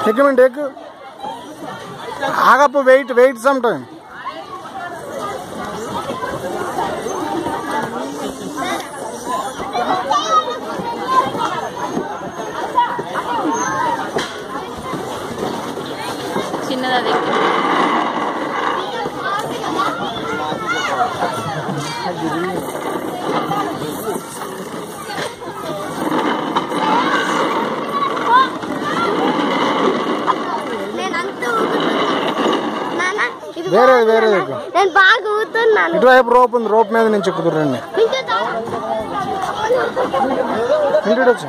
ఎక్కమంటే ఎక్కు ఆగప్పు wait some time చిన్నది వేరే ఇటువైపు రోప్ ఉంది రోప్ మీద నుంచి ఎక్కుతురండి వచ్చి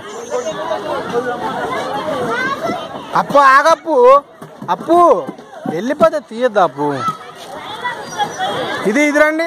అప్పు ఆగప్పు అప్పు వెళ్ళిపోతే తీయద్దు అప్పు ఇది రండి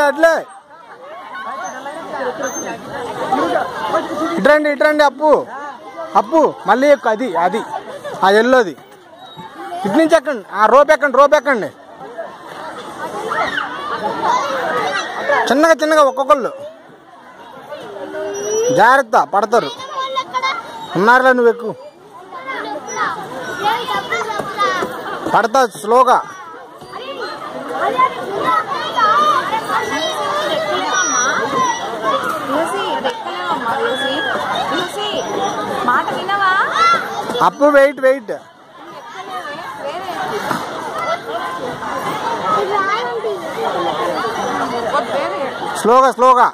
అట్లే ఇట్రండి అప్పు మళ్ళీ ఎక్కు అది ఆ ఎల్లోది ఇటు నుంచి ఎక్కండి ఆ రోప్ ఎక్కండి చిన్నగా ఒక్కొక్కళ్ళు జాగ్రత్త పడతారు ఉన్నారులే నువ్వు ఎక్కువ పడతా స్లోగా అప్పు వెయిట్ స్లోగా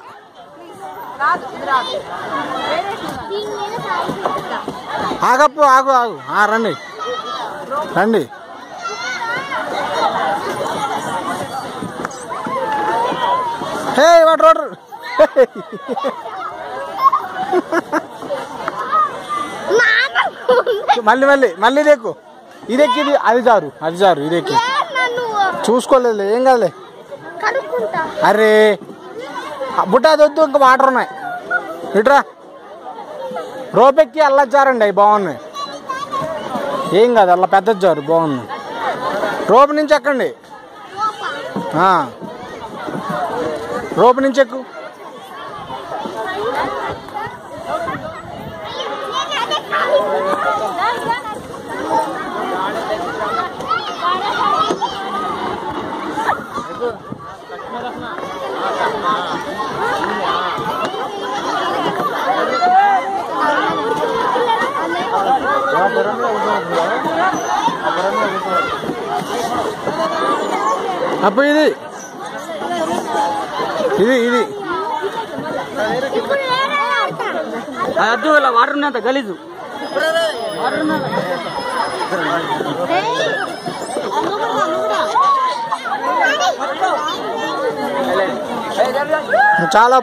ఆగప్పు ఆగు రండి హే వాటర్ మళ్ళీ ఇదెక్కు ఇదెక్కిది అది జారు ఇదెక్కి చూసుకోలేదు ఏం కాదులే అరే బుట్ట వద్దు ఇంకా వాటర్ ఉన్నాయి ఇట్రా రోప్ ఎక్కి అల్లా జారండి అవి బాగున్నాయి ఏం కాదు అలా పెద్ద జారు బాగుంది రోప్ నుంచి ఎక్కండి రోప్ నుంచి ఎక్కు అప్పుడు ఇది అద్దు ఇలా వాటర్ ఉన్నంత గలీజు చాలా